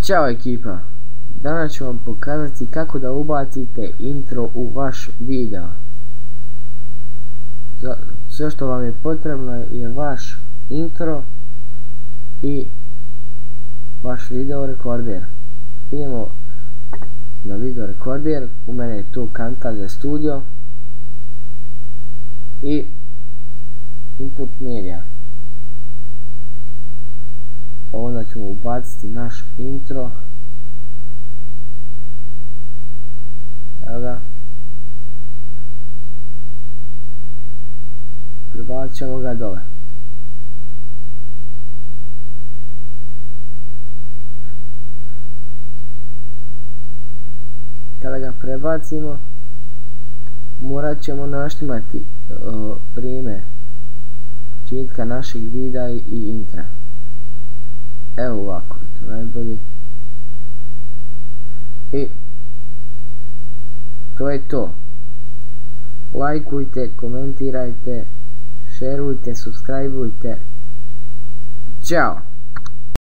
Ćao ekipa, danas ću vam pokazati kako da ubacite intro u vaš video. Sve što vam je potrebno je vaš intro i vaš video rekorder. Idemo na video rekorder, u mene je tu Camtasia Studio i input media. Onda ćemo ubaciti naš intro. Evo ga. Prebacit ćemo ga dole. Kada ga prebacimo, morat ćemo naštimati vrijeme početka našeg videa i intra. Evo ovako, to najbolje. I to je to. Lajkujte, komentirajte, šerujte, subscribeujte. Ćao!